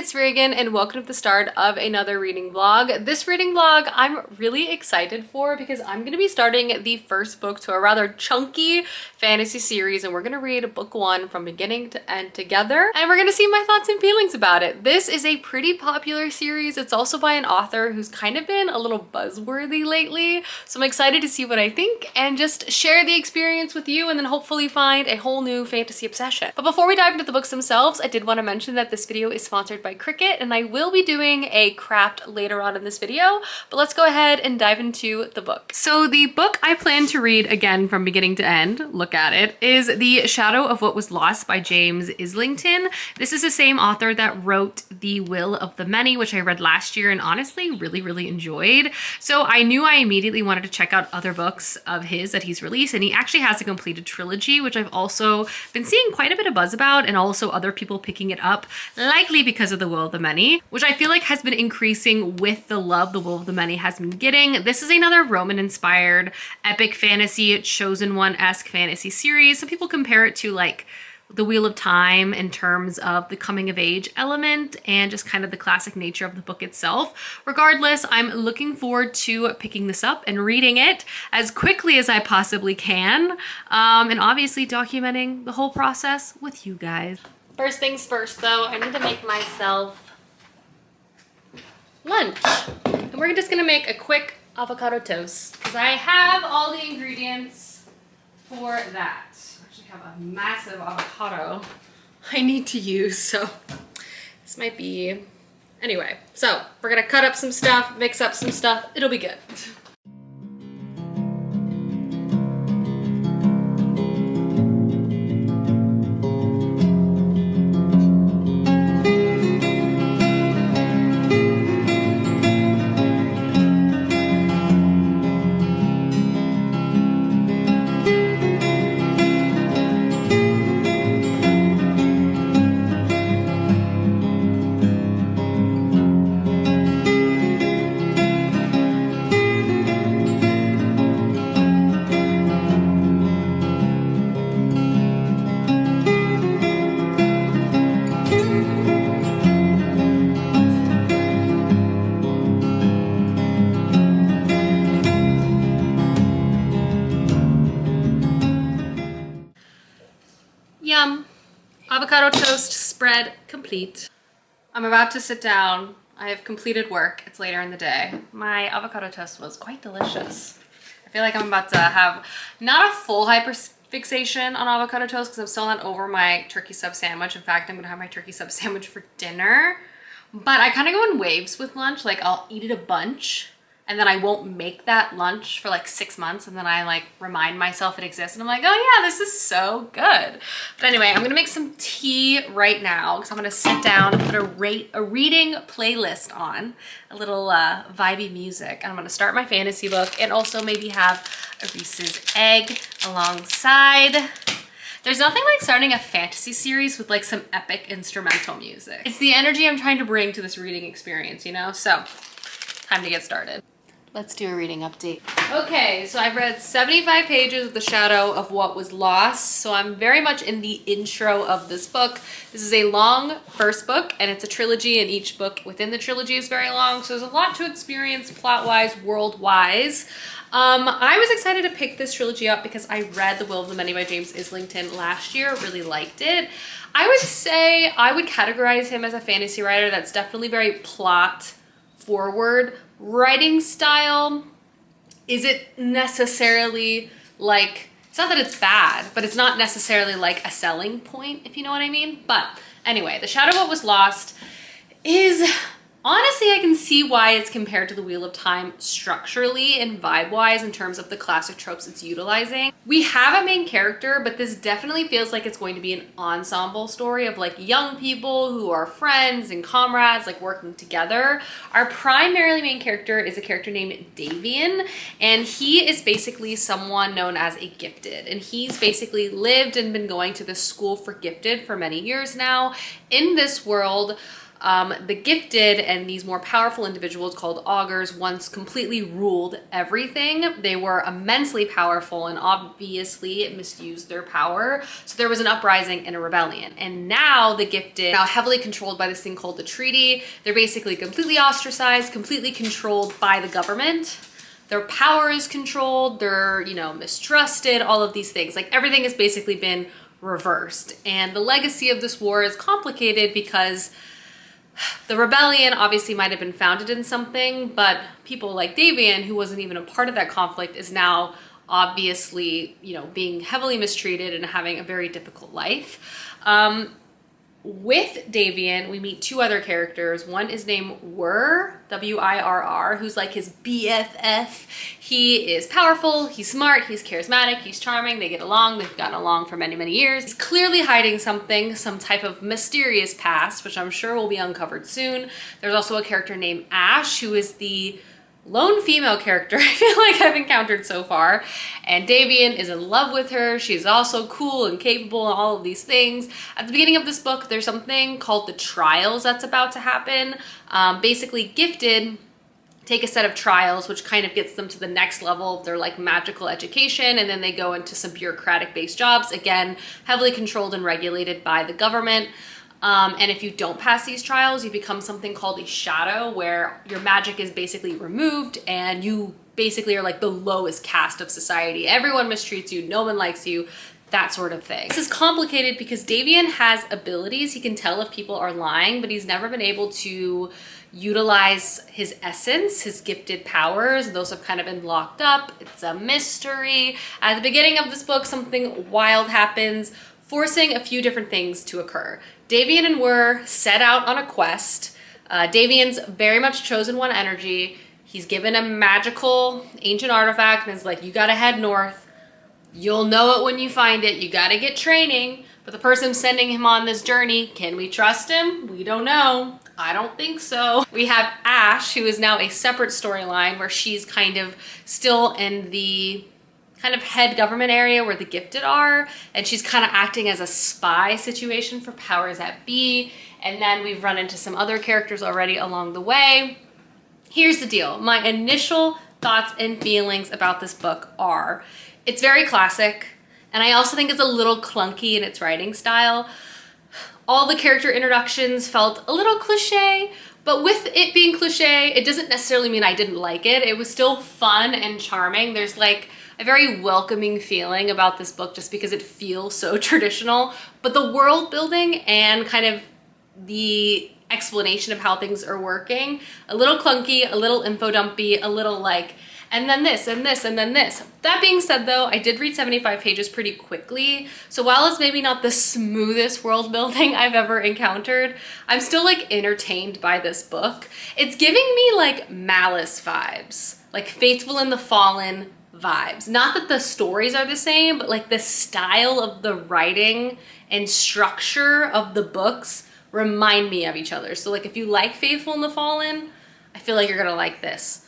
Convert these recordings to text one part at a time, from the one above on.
it's Reagan and welcome to the start of another reading vlog. This reading vlog I'm really excited for because I'm going to be starting the first book to a rather chunky fantasy series, and we're going to read book one from beginning to end together, and we're going to see my thoughts and feelings about it. This is a pretty popular series. It's also by an author who's kind of been a little buzzworthy lately, so I'm excited to see what I think and just share the experience with you and then hopefully find a whole new fantasy obsession. But before we dive into the books themselves, I did want to mention that this video is sponsored by Cricut, and I will be doing a craft later on in this video, but let's go ahead and dive into the book. So the book I plan to read, again from beginning to end, look at it, is The Shadow of What Was Lost by James Islington. This is the same author that wrote The Will of the Many, which I read last year and honestly really enjoyed. So I knew I immediately wanted to check out other books of his that he's released, and he actually has a completed trilogy, which I've also been seeing quite a bit of buzz about, and also other people picking it up, likely because of The Will of the Many, which I feel like has been increasing with the love The Will of the Many has been getting. This is another Roman-inspired epic fantasy, Chosen One-esque fantasy series. Some people compare it to like The Wheel of Time in terms of the coming of age element and just kind of the classic nature of the book itself. Regardless, I'm looking forward to picking this up and reading it as quickly as I possibly can, and obviously documenting the whole process with you guys. First things first though, I need to make myself lunch. And we're just gonna make a quick avocado toast because I have all the ingredients for that. I actually have a massive avocado I need to use, so this might be... Anyway, so we're gonna cut up some stuff, mix up some stuff, it'll be good. Yum. Avocado toast spread complete. I'm about to sit down. I have completed work. It's later in the day. My avocado toast was quite delicious. I feel like I'm about to have not a full hyperfixation on avocado toast because I'm still not over my turkey sub sandwich. In fact, I'm gonna have my turkey sub sandwich for dinner. But I kind of go in waves with lunch. Like I'll eat it a bunch and then I won't make that lunch for like 6 months, and then I like remind myself it exists and I'm like, oh yeah, this is so good. But anyway, I'm gonna make some tea right now because I'm gonna sit down and put a reading playlist on, a little vibey music. And I'm gonna start my fantasy book and also maybe have a Reese's egg alongside. There's nothing like starting a fantasy series with like some epic instrumental music. It's the energy I'm trying to bring to this reading experience, you know? So time to get started. Let's do a reading update. Okay, so I've read 75 pages of The Shadow of What Was Lost. So I'm very much in the intro of this book. This is a long first book and it's a trilogy, and each book within the trilogy is very long. So there's a lot to experience plot-wise, world-wise. I was excited to pick this trilogy up because I read The Will of the Many by James Islington last year, really liked it. I would say I would categorize him as a fantasy writer that's definitely very plot forward. Writing style, is it necessarily like, it's not that it's bad, but it's not necessarily like a selling point, if you know what I mean. But anyway, The Shadow of What Was Lost is... honestly, I can see why it's compared to The Wheel of Time structurally and vibe-wise in terms of the classic tropes it's utilizing. We have a main character, but this definitely feels like it's going to be an ensemble story of like young people who are friends and comrades, like working together. Our primarily main character is a character named Davian, and he is basically someone known as a gifted. And he's basically lived and been going to this school for gifted for many years now. In this world, The gifted and these more powerful individuals called augurs once completely ruled everything. They were immensely powerful and obviously misused their power. So there was an uprising and a rebellion. And now the gifted, now heavily controlled by this thing called the treaty. They're basically completely ostracized, completely controlled by the government. Their power is controlled, they're, you know, mistrusted, all of these things. Like everything has basically been reversed. And the legacy of this war is complicated because the rebellion obviously might have been founded in something, but people like Davian, who wasn't even a part of that conflict, is now obviously, you know, being heavily mistreated and having a very difficult life. With Davian, we meet two other characters. One is named Wirr, W-I-R-R, who's like his BFF. He is powerful, he's smart, he's charismatic, he's charming, they get along, they've gotten along for many, many years. He's clearly hiding something, some type of mysterious past, which I'm sure will be uncovered soon. There's also a character named Ash, who is the lone female character I feel like I've encountered so far, and Davian is in love with her. She's also cool and capable and all of these things. At the beginning of this book, there's something called the trials that's about to happen. Basically, gifted take a set of trials, which kind of gets them to the next level of their like magical education, and then they go into some bureaucratic based jobs, again heavily controlled and regulated by the government. And if you don't pass these trials, you become something called a shadow, where your magic is basically removed and you basically are like the lowest caste of society. Everyone mistreats you, no one likes you, that sort of thing. This is complicated because Davian has abilities. He can tell if people are lying, but he's never been able to utilize his essence, his gifted powers. Those have kind of been locked up. It's a mystery. At the beginning of this book, something wild happens, forcing a few different things to occur. Davian and Wirr set out on a quest. Davian's very much chosen one energy. He's given a magical ancient artifact and is like, you gotta head north. You'll know it when you find it. You gotta get training. But the person sending him on this journey, can we trust him? We don't know. I don't think so. We have Ash, who is now a separate storyline where she's kind of still in the kind of head government area where the gifted are, and she's kind of acting as a spy situation for powers that be. And then we've run into some other characters already along the way. Here's the deal. My initial thoughts and feelings about this book are, it's very classic, and I also think it's a little clunky in its writing style. All the character introductions felt a little cliche, but with it being cliche, it doesn't necessarily mean I didn't like it. It was still fun and charming. There's like a very welcoming feeling about this book just because it feels so traditional, but the world building and kind of the explanation of how things are working, a little clunky, a little info dumpy, a little like, and then this, and this, and then this. That being said though, I did read 75 pages pretty quickly. So while it's maybe not the smoothest world building I've ever encountered, I'm still like entertained by this book. It's giving me like Malice vibes, like Faithful and the Fallen vibes. Not that the stories are the same, but like the style of the writing and structure of the books remind me of each other. So like if you like Faithful and the Fallen, I feel like you're gonna like this.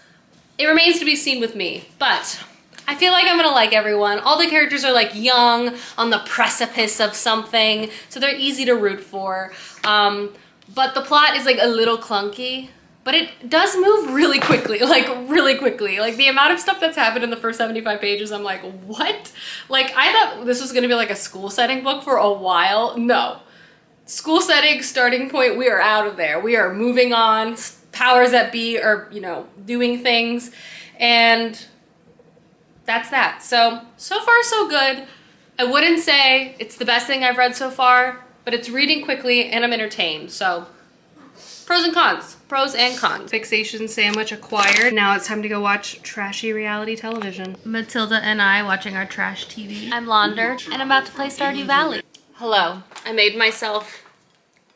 It remains to be seen with me, but I feel like I'm gonna like everyone. All the characters are like young, on the precipice of something, so they're easy to root for. But the plot is like a little clunky, but it does move really quickly, like really quickly. Like the amount of stuff that's happened in the first 75 pages, I'm like, what? Like I thought this was gonna be like a school setting book for a while. No. School setting, starting point, we are out of there. We are moving on. Powers that be are, you know, doing things, and that's that. So far so good. I wouldn't say it's the best thing I've read so far, but it's reading quickly and I'm entertained. So pros and cons, pros and cons. Fixation sandwich acquired. Now it's time to go watch trashy reality television. Matilda and I watching our trash TV. I'm Launder and I'm about to play Stardew Valley. Hello, I made myself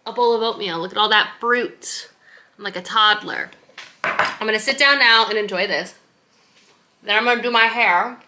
a bowl of oatmeal. Look at all that fruit. I'm like a toddler. I'm gonna sit down now and enjoy this. Then I'm gonna do my hair,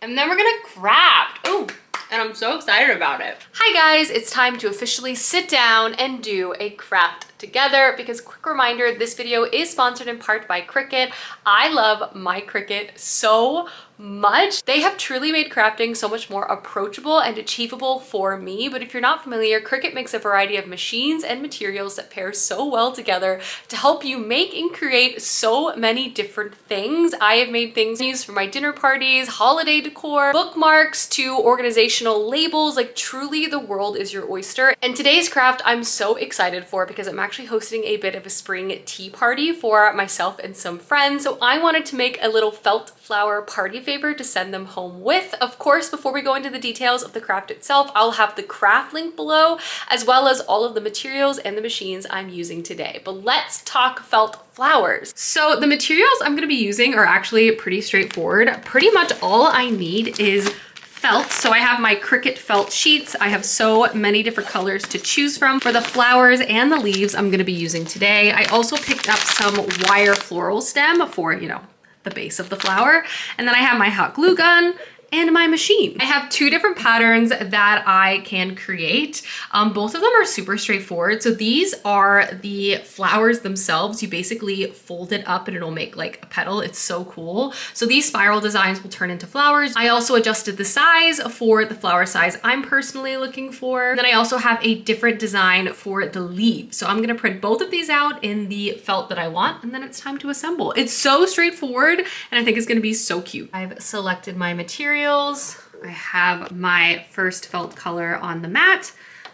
and then we're gonna craft. Ooh, and I'm so excited about it. Hi guys, it's time to officially sit down and do a craft together, because quick reminder, this video is sponsored in part by Cricut. I love my Cricut so much. They have truly made crafting so much more approachable and achievable for me. But if you're not familiar, Cricut makes a variety of machines and materials that pair so well together to help you make and create so many different things. I have made things used for my dinner parties, holiday decor, bookmarks, to organizational labels. Like, truly the world is your oyster. And today's craft I'm so excited for because I'm actually hosting a bit of a spring tea party for myself and some friends. So I wanted to make a little felt flower party favor to send them home with. Of course, before we go into the details of the craft itself, I'll have the craft link below, as well as all of the materials and the machines I'm using today. But let's talk felt flowers. So the materials I'm gonna be using are actually pretty straightforward. Pretty much all I need is felt. So I have my Cricut felt sheets. I have so many different colors to choose from. For the flowers and the leaves I'm gonna be using today, I also picked up some wire floral stem for, you know, the base of the flower. And then I have my hot glue gun and my machine. I have two different patterns that I can create. Both of them are super straightforward. So these are the flowers themselves. You basically fold it up and it'll make like a petal. It's so cool. So these spiral designs will turn into flowers. I also adjusted the size for the flower size I'm personally looking for. Then I also have a different design for the leaves. So I'm gonna print both of these out in the felt that I want, and then it's time to assemble. It's so straightforward, and I think it's gonna be so cute. I've selected my material. I have my first felt color on the mat.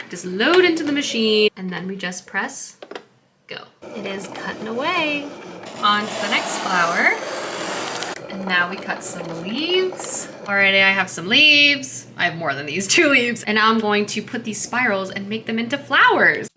Just load into the machine and then we just press go. It is cutting away. On to the next flower. And now we cut some leaves. Alrighty, I have some leaves. I have more than these 2 leaves. And now I'm going to put these spirals and make them into flowers.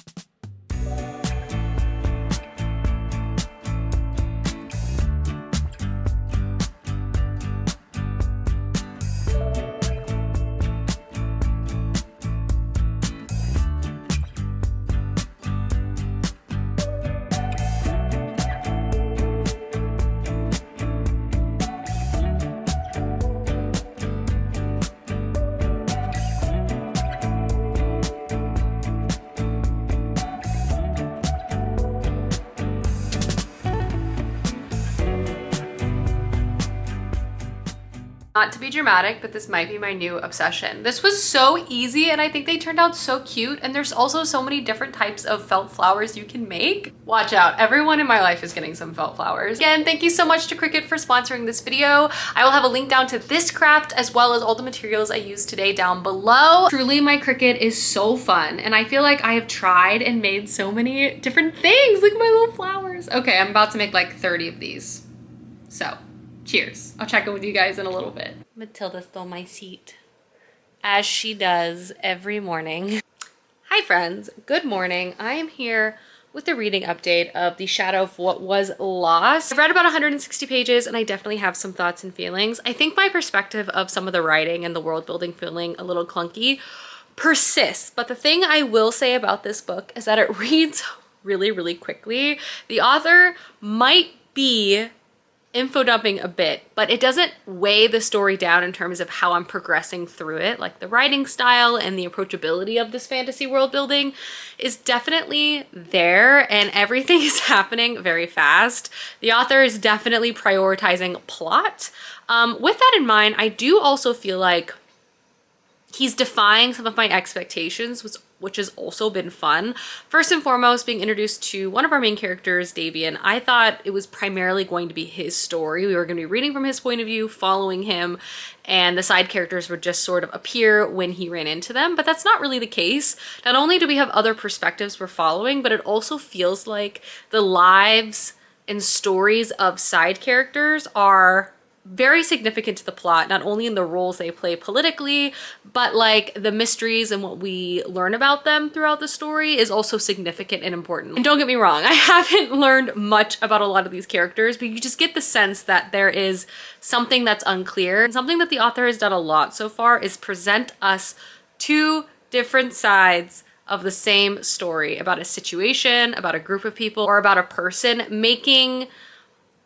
Not to be dramatic, but this might be my new obsession. This was so easy and I think they turned out so cute, and there's also so many different types of felt flowers you can make. Watch out, everyone in my life is getting some felt flowers. Again, thank you so much to Cricut for sponsoring this video. I will have a link down to this craft as well as all the materials I used today down below. Truly, my Cricut is so fun and I feel like I have tried and made so many different things. Look at my little flowers. Okay, I'm about to make like 30 of these. So, cheers. I'll check in with you guys in a little bit. Matilda stole my seat, as she does every morning. Hi friends, good morning. I am here with a reading update of The Shadow of What Was Lost. I've read about 160 pages and I definitely have some thoughts and feelings. I think my perspective of some of the writing and the world building feeling a little clunky persists, but the thing I will say about this book is that it reads really, really quickly. The author might be info dumping a bit, but it doesn't weigh the story down in terms of how I'm progressing through it. Like, the writing style and the approachability of this fantasy world building is definitely there, and everything is happening very fast. The author is definitely prioritizing plot. With that in mind, I do also feel like he's defying some of my expectations, which has also been fun. First and foremost, being introduced to one of our main characters, Davian. I thought it was primarily going to be his story. We were going to be reading from his point of view, following him, and the side characters would just sort of appear when he ran into them, but that's not really the case. Not only do we have other perspectives we're following, but it also feels like the lives and stories of side characters are very significant to the plot, not only in the roles they play politically, but like the mysteries and what we learn about them throughout the story is also significant and important. And don't get me wrong, I haven't learned much about a lot of these characters, but you just get the sense that there is something that's unclear. And something that the author has done a lot so far is present us two different sides of the same story about a situation, about a group of people, or about a person, making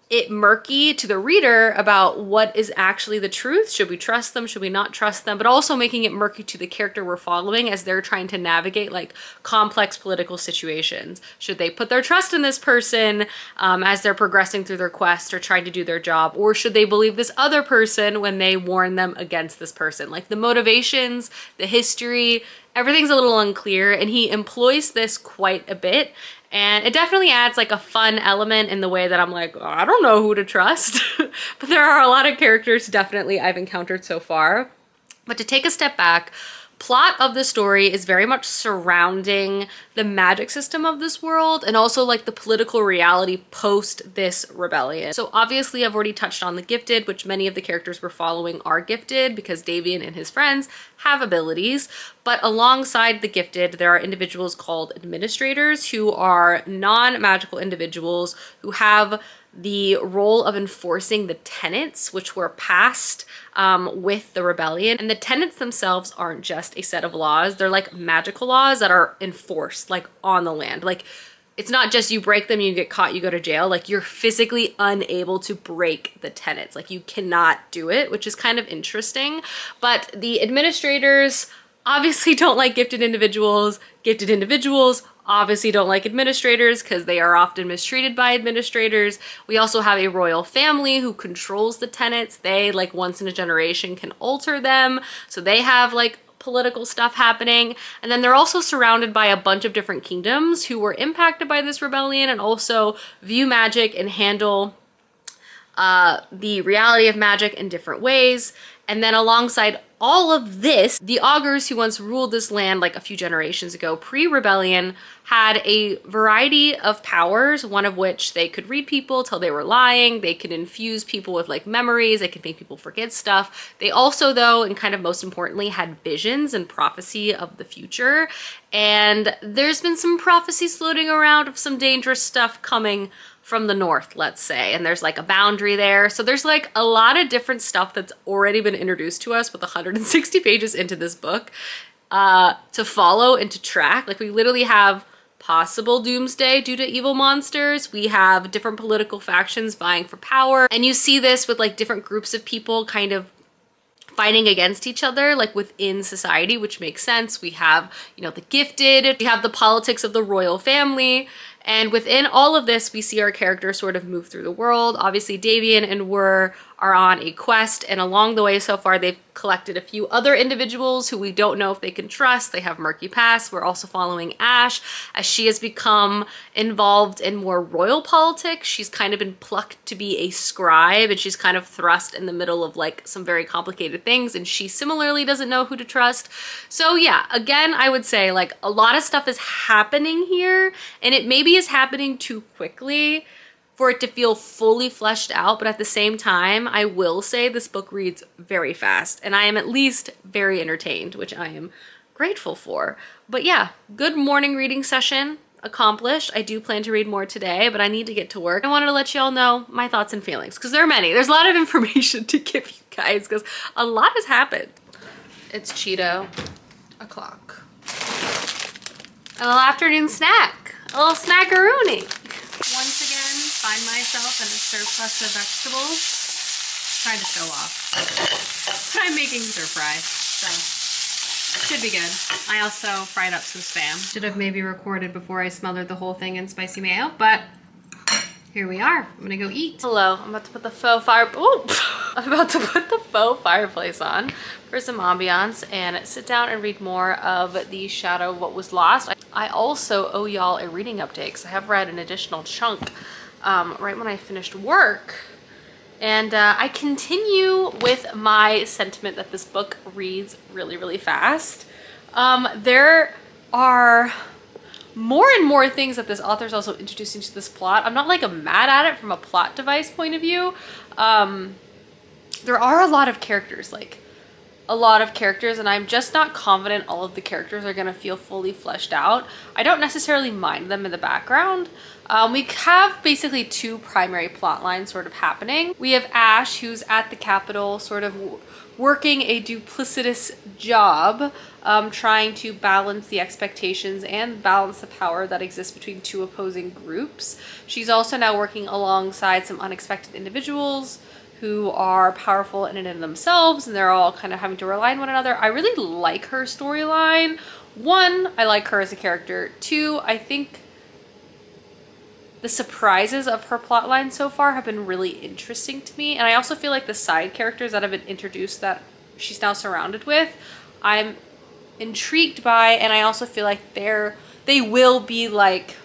it murky to the reader about what is actually the truth. Should we trust them? Should we not trust them? But also making it murky to the character we're following as they're trying to navigate like complex political situations. Should they put their trust in this person as they're progressing through their quest or trying to do their job? Or should they believe this other person when they warn them against this person? Like the motivations, the history, everything's a little unclear, and he employs this quite a bit. And it definitely adds like a fun element in the way that I'm like, oh, I don't know who to trust. But there are a lot of characters definitely I've encountered so far. But to take a step back, plot of the story is very much surrounding the magic system of this world and also like the political reality post this rebellion. So obviously I've already touched on the gifted, which many of the characters we're following are gifted because Davian and his friends have abilities. But alongside the gifted, there are individuals called administrators who are non-magical individuals who have the role of enforcing the tenets which were passed with the rebellion. And the tenets themselves aren't just a set of laws, they're like magical laws that are enforced like on the land. Like it's not just you break them, you get caught, you go to jail. Like you're physically unable to break the tenets. Like you cannot do it, which is kind of interesting. But the administrators obviously don't like gifted individuals. Gifted individuals obviously don't like administrators because they are often mistreated by administrators. We also have a royal family who controls the tenets. They, like once in a generation, can alter them. So they have like political stuff happening. And then they're also surrounded by a bunch of different kingdoms who were impacted by this rebellion and also view magic and handle the reality of magic in different ways. And then alongside all of this, the augurs who once ruled this land like a few generations ago, pre-rebellion, had a variety of powers, one of which they could read people till they were lying, they could infuse people with like memories, they could make people forget stuff. They also, though, and kind of most importantly, had visions and prophecy of the future. And there's been some prophecies floating around of some dangerous stuff coming from the north, let's say, and there's like a boundary there. So there's like a lot of different stuff that's already been introduced to us with 160 pages into this book to follow and to track. Like we literally have possible doomsday due to evil monsters. We have different political factions vying for power. And you see this with like different groups of people kind of fighting against each other like within society, which makes sense. We have, you know, the gifted, we have the politics of the royal family. And within all of this, we see our characters sort of move through the world. Obviously, Davian and Wur are on a quest, and along the way so far, they've collected a few other individuals who we don't know if they can trust. They have murky past. We're also following Ash as she has become involved in more royal politics. She's kind of been plucked to be a scribe, and she's kind of thrust in the middle of like some very complicated things, and she similarly doesn't know who to trust. So yeah, again, I would say like a lot of stuff is happening here, and it maybe is happening too quickly for it to feel fully fleshed out, but at the same time, I will say this book reads very fast, and I am at least very entertained, which I am grateful for. But yeah, good morning reading session accomplished. I do plan to read more today, but I need to get to work. I wanted to let you all know my thoughts and feelings, because there are many. There's a lot of information to give you guys, because a lot has happened. It's Cheeto o'clock. A little afternoon snack, a little snackaroony. Once again, find myself in a surplus of vegetables. Trying to show off. But I'm making stir fry, so should be good. I also fried up some Spam. Should have maybe recorded before I smothered the whole thing in spicy mayo, but here we are. I'm gonna go eat. Hello, I'm about to put the faux fire. Ooh, I'm about to put the faux fireplace on for some ambiance and sit down and read more of The Shadow of What Was Lost. I also owe y'all a reading update because I have read an additional chunk right when I finished work. And I continue with my sentiment that this book reads really, really fast. There are more and more things that this author is also introducing to this plot. I'm not like mad at it from a plot device point of view. There are a lot of characters, and I'm just not confident all of the characters are gonna feel fully fleshed out. I don't necessarily mind them in the background. We have basically two primary plot lines sort of happening. We have Ash, who's at the Capitol sort of working a duplicitous job, trying to balance the expectations and balance the power that exists between two opposing groups. She's also now working alongside some unexpected individuals who are powerful in and of themselves, and they're all kind of having to rely on one another. I really like her storyline. One, I like her as a character. Two, I think the surprises of her plotline so far have been really interesting to me. And I also feel like the side characters that have been introduced that she's now surrounded with, I'm intrigued by, and I also feel like they will be like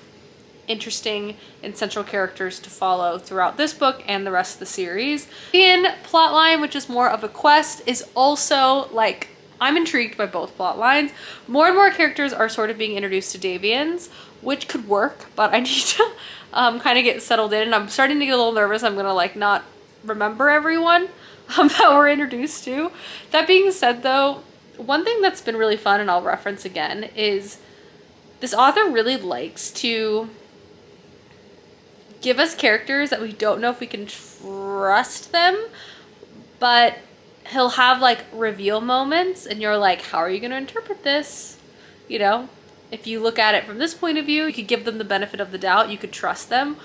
interesting and central characters to follow throughout this book and the rest of the series. In plotline, which is more of a quest, is also like, I'm intrigued by both plot lines. More and more characters are sort of being introduced to Davians, which could work, but I need to kind of get settled in, and I'm starting to get a little nervous. I'm gonna like not remember everyone that we're introduced to. That being said though, one thing that's been really fun, and I'll reference again, is this author really likes to give us characters that we don't know if we can trust them, but he'll have like reveal moments and you're like, how are you going to interpret this? You know, if you look at it from this point of view, you could give them the benefit of the doubt, you could trust them,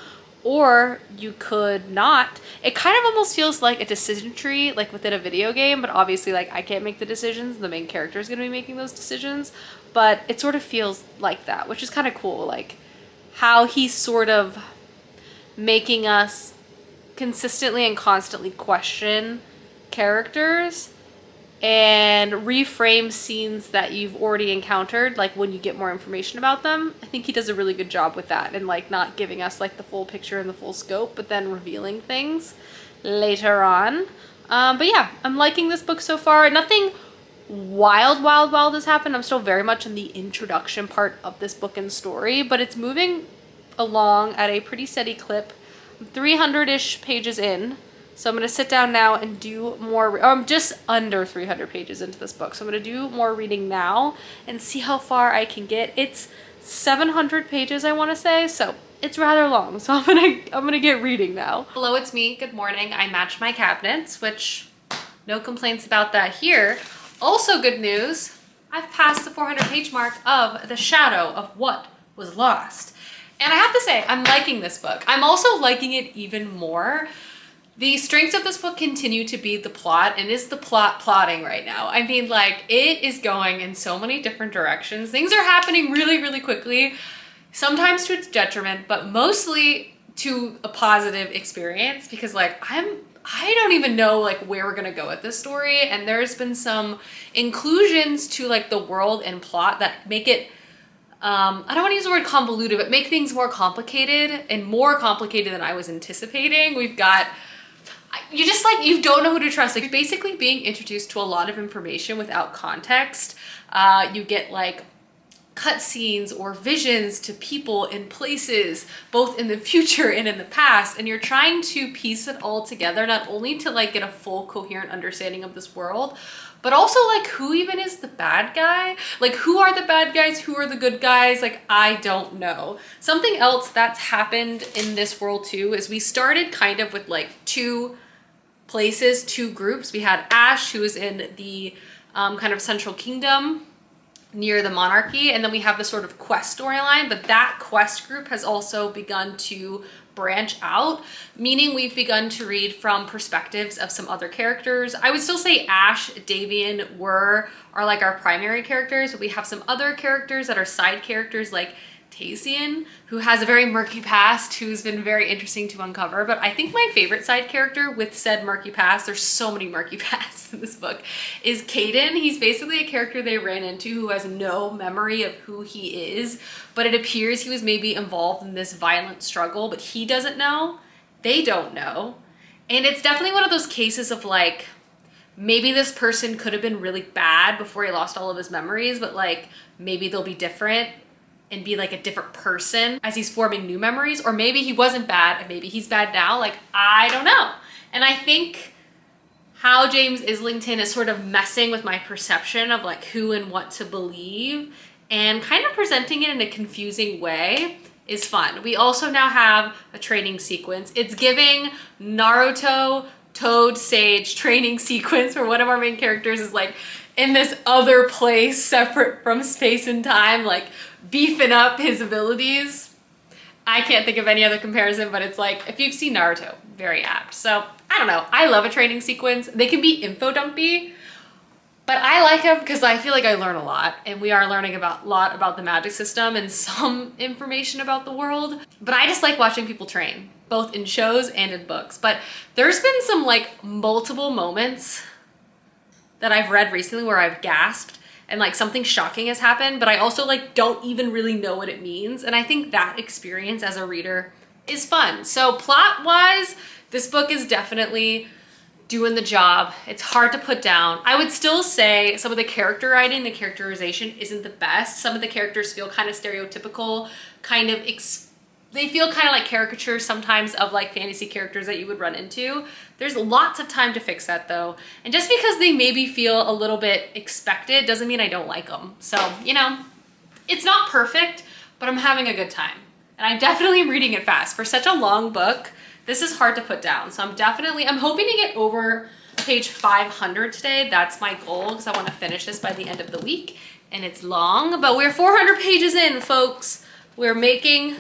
or you could not. It kind of almost feels like a decision tree, like within a video game, but obviously like I can't make the decisions, the main character is going to be making those decisions, but it sort of feels like that, which is kind of cool, like how he's sort of making us consistently and constantly question characters and reframe scenes that you've already encountered, like when you get more information about them. I think he does a really good job with that, and like not giving us like the full picture and the full scope, but then revealing things later on. But yeah, I'm liking this book so far. Nothing wild has happened. I'm still very much in the introduction part of this book and story, but it's moving along at a pretty steady clip. I'm 300-ish pages in, so I'm going to sit down now and do more, I'm just under 300 pages into this book, so I'm going to do more reading now and see how far I can get. It's 700 pages, I want to say, so it's rather long, so I'm gonna get reading now. Hello, it's me. Good morning. I matched my cabinets, which no complaints about that here. Also good news, I've passed the 400 page mark of The Shadow of What Was Lost. And I have to say, I'm liking this book. I'm also liking it even more. The strengths of this book continue to be the plot, and is the plot plotting right now. I mean, like, it is going in so many different directions. Things are happening really quickly, sometimes to its detriment, but mostly to a positive experience, because like I don't even know like where we're gonna go with this story, and there's been some inclusions to like the world and plot that make it I don't want to use the word convoluted, but make things more complicated, and more complicated than I was anticipating. We've got, you just like, you don't know who to trust. Like, basically being introduced to a lot of information without context. You get like cutscenes or visions to people and places, both in the future and in the past, and you're trying to piece it all together, not only to like get a full coherent understanding of this world, but also like who even is the bad guy? Like, who are the bad guys? Who are the good guys? Like, I don't know. Something else that's happened in this world too is we started kind of with like two places, two groups. We had Ash, who is in the kind of Central Kingdom near the monarchy, and then we have the sort of quest storyline, but that quest group has also begun to branch out, meaning we've begun to read from perspectives of some other characters. I would still say Ash, Davian are like our primary characters, but we have some other characters that are side characters, like Tassian, who has a very murky past, who's been very interesting to uncover. But I think my favorite side character with said murky past, there's so many murky pasts in this book, is Caden. He's basically a character they ran into who has no memory of who he is, but it appears he was maybe involved in this violent struggle, but he doesn't know, they don't know. And it's definitely one of those cases of like, maybe this person could have been really bad before he lost all of his memories, but like maybe they'll be different and be like a different person as he's forming new memories, or maybe he wasn't bad and maybe he's bad now. Like, I don't know. And I think how James Islington is sort of messing with my perception of like who and what to believe and kind of presenting it in a confusing way is fun. We also now have a training sequence. It's giving Naruto Toad Sage training sequence where one of our main characters is like in this other place separate from space and time, like beefing up his abilities. I can't think of any other comparison, but it's like, if you've seen Naruto, very apt. So I don't know, I love a training sequence. They can be info dumpy, but I like them because I feel like I learn a lot, and we are learning a lot about the magic system and some information about the world. But I just like watching people train, both in shows and in books. But there's been some like multiple moments that I've read recently where I've gasped and like something shocking has happened, but I also like don't even really know what it means. And I think that experience as a reader is fun. So plot-wise, this book is definitely doing the job. It's hard to put down. I would still say some of the character writing, the characterization isn't the best. Some of the characters feel kind of stereotypical, kind of they feel kind of like caricatures sometimes of like fantasy characters that you would run into. There's lots of time to fix that though. And just because they maybe feel a little bit expected doesn't mean I don't like them. So, you know, it's not perfect, but I'm having a good time. And I definitely am reading it fast. For such a long book, this is hard to put down. So I'm hoping to get over page 500 today. That's my goal because I want to finish this by the end of the week. And it's long, but we're 400 pages in, folks. We're making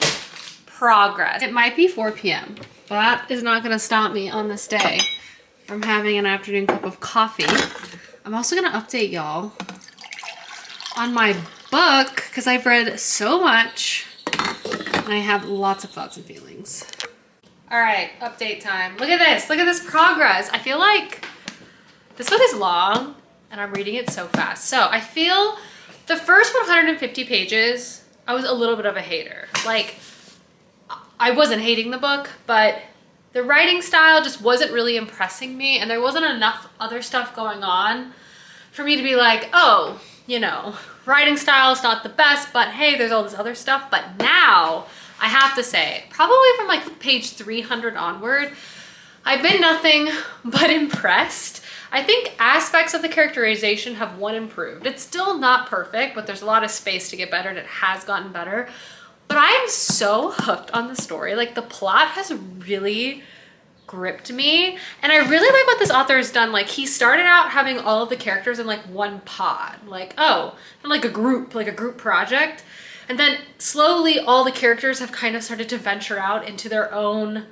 progress. It might be 4 p.m., but that is not gonna stop me on this day from having an afternoon cup of coffee. I'm also gonna update y'all on my book because I've read so much and I have lots of thoughts and feelings. All right, update time. Look at this progress. I feel like this book is long and I'm reading it so fast. So I feel the first 150 pages, I was a little bit of a hater. Like, I wasn't hating the book, but the writing style just wasn't really impressing me, and there wasn't enough other stuff going on for me to be like, oh, you know, writing style is not the best, but hey, there's all this other stuff. But now, I have to say, probably from like page 300 onward, I've been nothing but impressed. I think aspects of the characterization have improved. It's still not perfect, but there's a lot of space to get better, and it has gotten better. But I'm so hooked on the story. Like, the plot has really gripped me. And I really like what this author has done. Like, he started out having all of the characters in like one pod. Like, oh, and like a group project. And then slowly all the characters have kind of started to venture out into their own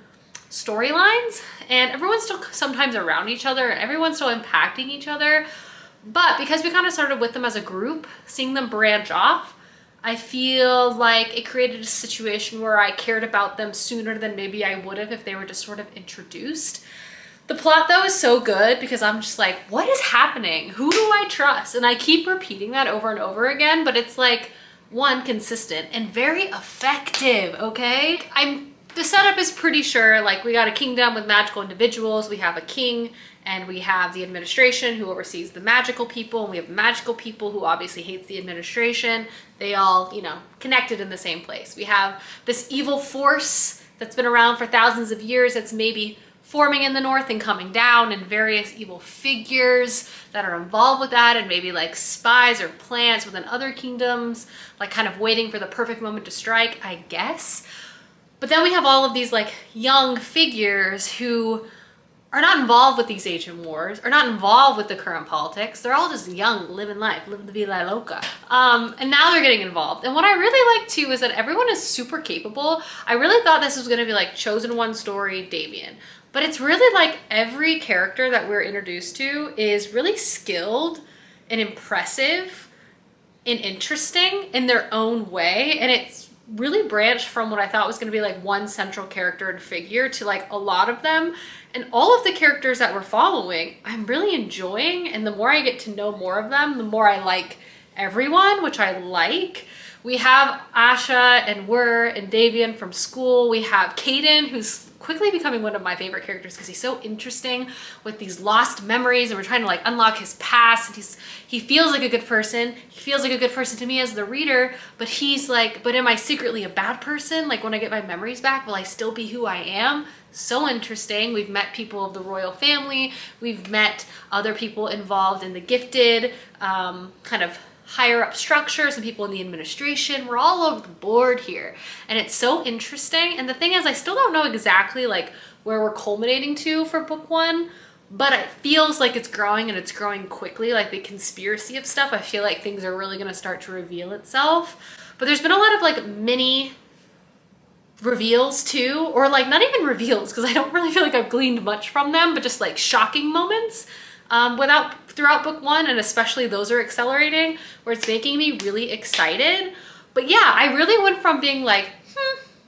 storylines. And everyone's still sometimes around each other, and everyone's still impacting each other. But because we kind of started with them as a group, seeing them branch off, I feel like it created a situation where I cared about them sooner than maybe I would have if they were just sort of introduced. The plot though is so good because I'm just like, what is happening? Who do I trust? And I keep repeating that over and over again, but it's like, one, consistent and very effective, okay? The setup is pretty sure, like, we got a kingdom with magical individuals, we have a king, and we have the administration who oversees the magical people, and we have magical people who obviously hates the administration. They all, you know, connected in the same place. We have this evil force that's been around for thousands of years that's maybe forming in the north and coming down, and various evil figures that are involved with that, and maybe like spies or plants within other kingdoms, like kind of waiting for the perfect moment to strike, I guess. But then we have all of these like young figures who are not involved with these ancient wars, are not involved with the current politics. They're all just young, living life, living the vida loca. And now they're getting involved. And what I really like too is that everyone is super capable. I really thought this was gonna be like Chosen One story, Damien. But it's really like every character that we're introduced to is really skilled and impressive and interesting in their own way. And it's really branched from what I thought was going to be like one central character and figure to like a lot of them. And all of the characters that we're following, I'm really enjoying. And the more I get to know more of them, the more I like everyone, which I like. We have Asha and Wer and Davian from school. We have Caden, who's quickly becoming one of my favorite characters because he's so interesting with these lost memories, and we're trying to like unlock his past, and he feels like a good person. He feels like a good person to me as the reader, but he's like, but am I secretly a bad person? Like, when I get my memories back, will I still be who I am? So interesting. We've met people of the royal family. We've met other people involved in the gifted kind of higher up structures and people in the administration. We're all over the board here. And it's so interesting. And the thing is, I still don't know exactly like where we're culminating to for book one, but it feels like it's growing and it's growing quickly. Like the conspiracy of stuff, I feel like things are really gonna start to reveal itself. But there's been a lot of like mini reveals too, or like not even reveals, because I don't really feel like I've gleaned much from them, but just like shocking moments throughout book one, and especially those are accelerating, where it's making me really excited. But yeah, I really went from being like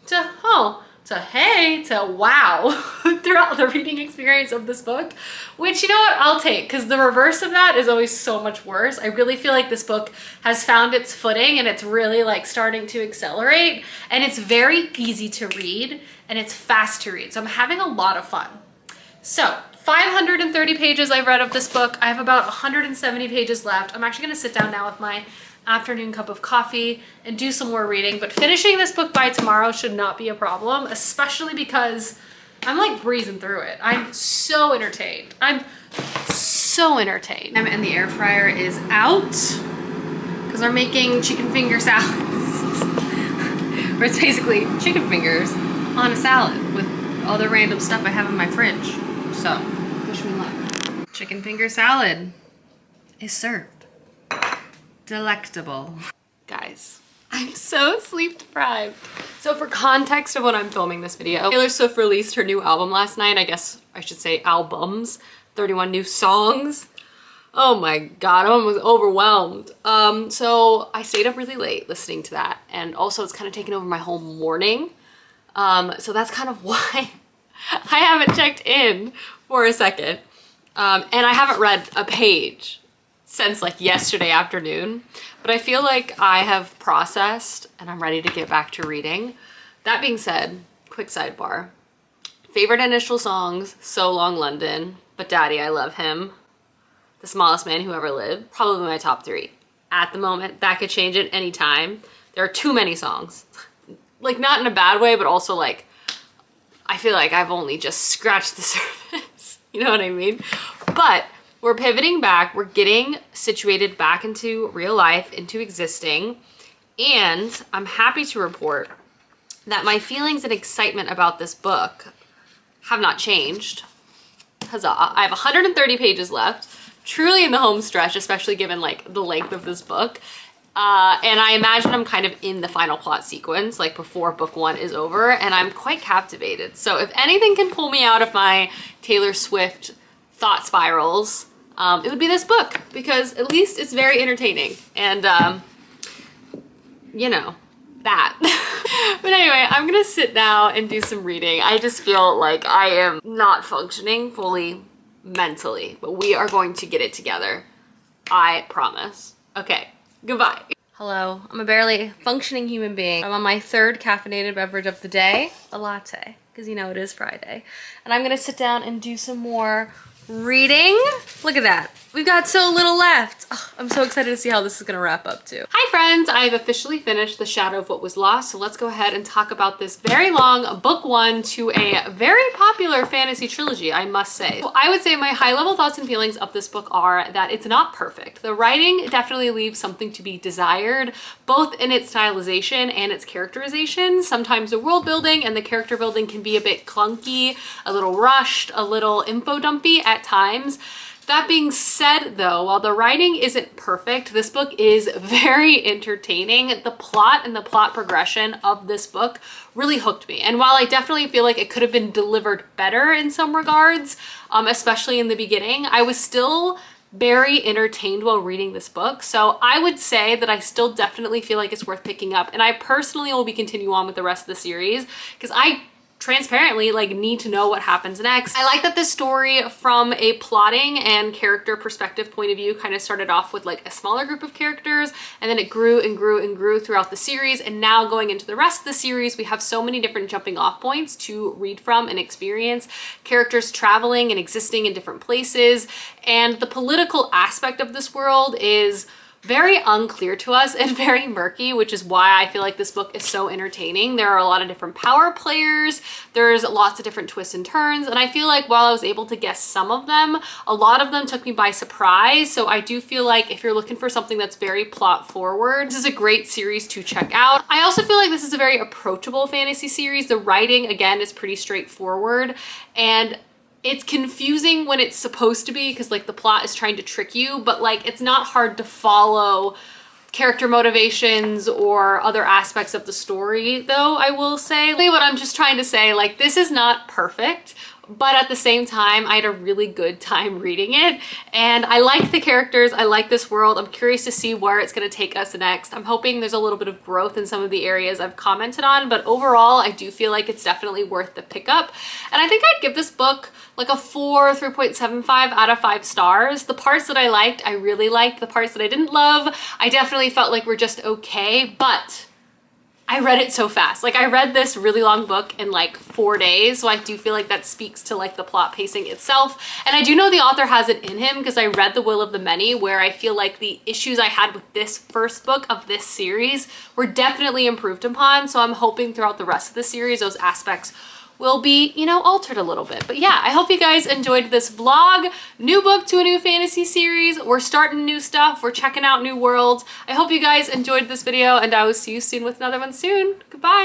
to oh to hey to wow throughout the reading experience of this book, which, you know what, I'll take, because the reverse of that is always so much worse. I really feel like this book has found its footing and it's really like starting to accelerate, and it's very easy to read and it's fast to read, so I'm having a lot of fun. So 530 pages I've read of this book. I have about 170 pages left. I'm actually gonna sit down now with my afternoon cup of coffee and do some more reading, but finishing this book by tomorrow should not be a problem, especially because I'm like breezing through it. I'm so entertained. I'm so entertained. And the air fryer is out because we're making chicken finger salads. Where it's basically chicken fingers on a salad with all the random stuff I have in my fridge. So, wish me luck. Chicken finger salad is served. Delectable. Guys, I'm so sleep deprived. So for context of when I'm filming this video, Taylor Swift released her new album last night. I guess I should say albums, 31 new songs. Oh my God, I was overwhelmed. So I stayed up really late listening to that. And also it's kind of taken over my whole morning. So that's kind of why I haven't checked in for a second. And I haven't read a page since like yesterday afternoon, but I feel like I have processed and I'm ready to get back to reading. That being said, quick sidebar. Favorite initial songs, So Long London, But Daddy, I Love Him, The Smallest Man Who Ever Lived, probably my top 3. At the moment, that could change at any time. There are too many songs. Like, not in a bad way, but also like, I feel like I've only just scratched the surface. You know what I mean? But we're pivoting back, we're getting situated back into real life, into existing, and I'm happy to report that my feelings and excitement about this book have not changed. Huzzah. I have 130 pages left, truly in the home stretch, especially given like the length of this book. And I imagine I'm kind of in the final plot sequence, like before book one is over, and I'm quite captivated. So if anything can pull me out of my Taylor Swift thought spirals, it would be this book, because at least it's very entertaining and you know, that. But anyway, I'm gonna sit now and do some reading. I just feel like I am not functioning fully mentally, but we are going to get it together. I promise. Okay, goodbye. Hello, I'm a barely functioning human being. I'm on my 3rd caffeinated beverage of the day, a latte, because you know it is Friday. And I'm gonna sit down and do some more reading. Look at that. We've got so little left. Oh, I'm so excited to see how this is gonna wrap up too. Hi friends, I've officially finished The Shadow of What Was Lost, so let's go ahead and talk about this very long book one to a very popular fantasy trilogy, I must say. So I would say my high level thoughts and feelings of this book are that it's not perfect. The writing definitely leaves something to be desired, both in its stylization and its characterization. Sometimes the world building and the character building can be a bit clunky, a little rushed, a little info dumpy at times. That being said though, while the writing isn't perfect, this book is very entertaining. The plot and the plot progression of this book really hooked me. And while I definitely feel like it could have been delivered better in some regards, especially in the beginning, I was still very entertained while reading this book. So I would say that I still definitely feel like it's worth picking up. And I personally will be continuing on with the rest of the series because I transparently like need to know what happens next. I like that this story from a plotting and character perspective point of view kind of started off with like a smaller group of characters, and then it grew and grew and grew throughout the series, and now going into the rest of the series we have so many different jumping off points to read from and experience, characters traveling and existing in different places, and the political aspect of this world is very unclear to us and very murky, which is why I feel like this book is so entertaining. There are a lot of different power players, there's lots of different twists and turns, and I feel like while I was able to guess some of them, a lot of them took me by surprise. So I do feel like if you're looking for something that's very plot forward, this is a great series to check out. I also feel like this is a very approachable fantasy series. The writing, again, is pretty straightforward, and it's confusing when it's supposed to be because like the plot is trying to trick you, but like it's not hard to follow character motivations or other aspects of the story, though. I will say what I'm just trying to say, like, this is not perfect, but at the same time, I had a really good time reading it, and I like the characters, I like this world. I'm curious to see where it's going to take us next. I'm hoping there's a little bit of growth in some of the areas I've commented on, but overall, I do feel like it's definitely worth the pickup. And I think I'd give this book like a 3.75 out of 5 stars. The parts that I liked, I really liked. The parts that I didn't love, I definitely felt like were just okay, but I read it so fast. Like, I read this really long book in like 4 days, so I do feel like that speaks to like the plot pacing itself. And I do know the author has it in him because I read The Will of the Many, where I feel like the issues I had with this first book of this series were definitely improved upon. So I'm hoping throughout the rest of the series, those aspects will be, you know, altered a little bit. But yeah, I hope you guys enjoyed this vlog. New book to a new fantasy series. We're starting new stuff. We're checking out new worlds. I hope you guys enjoyed this video, and I will see you soon with another one soon. Goodbye.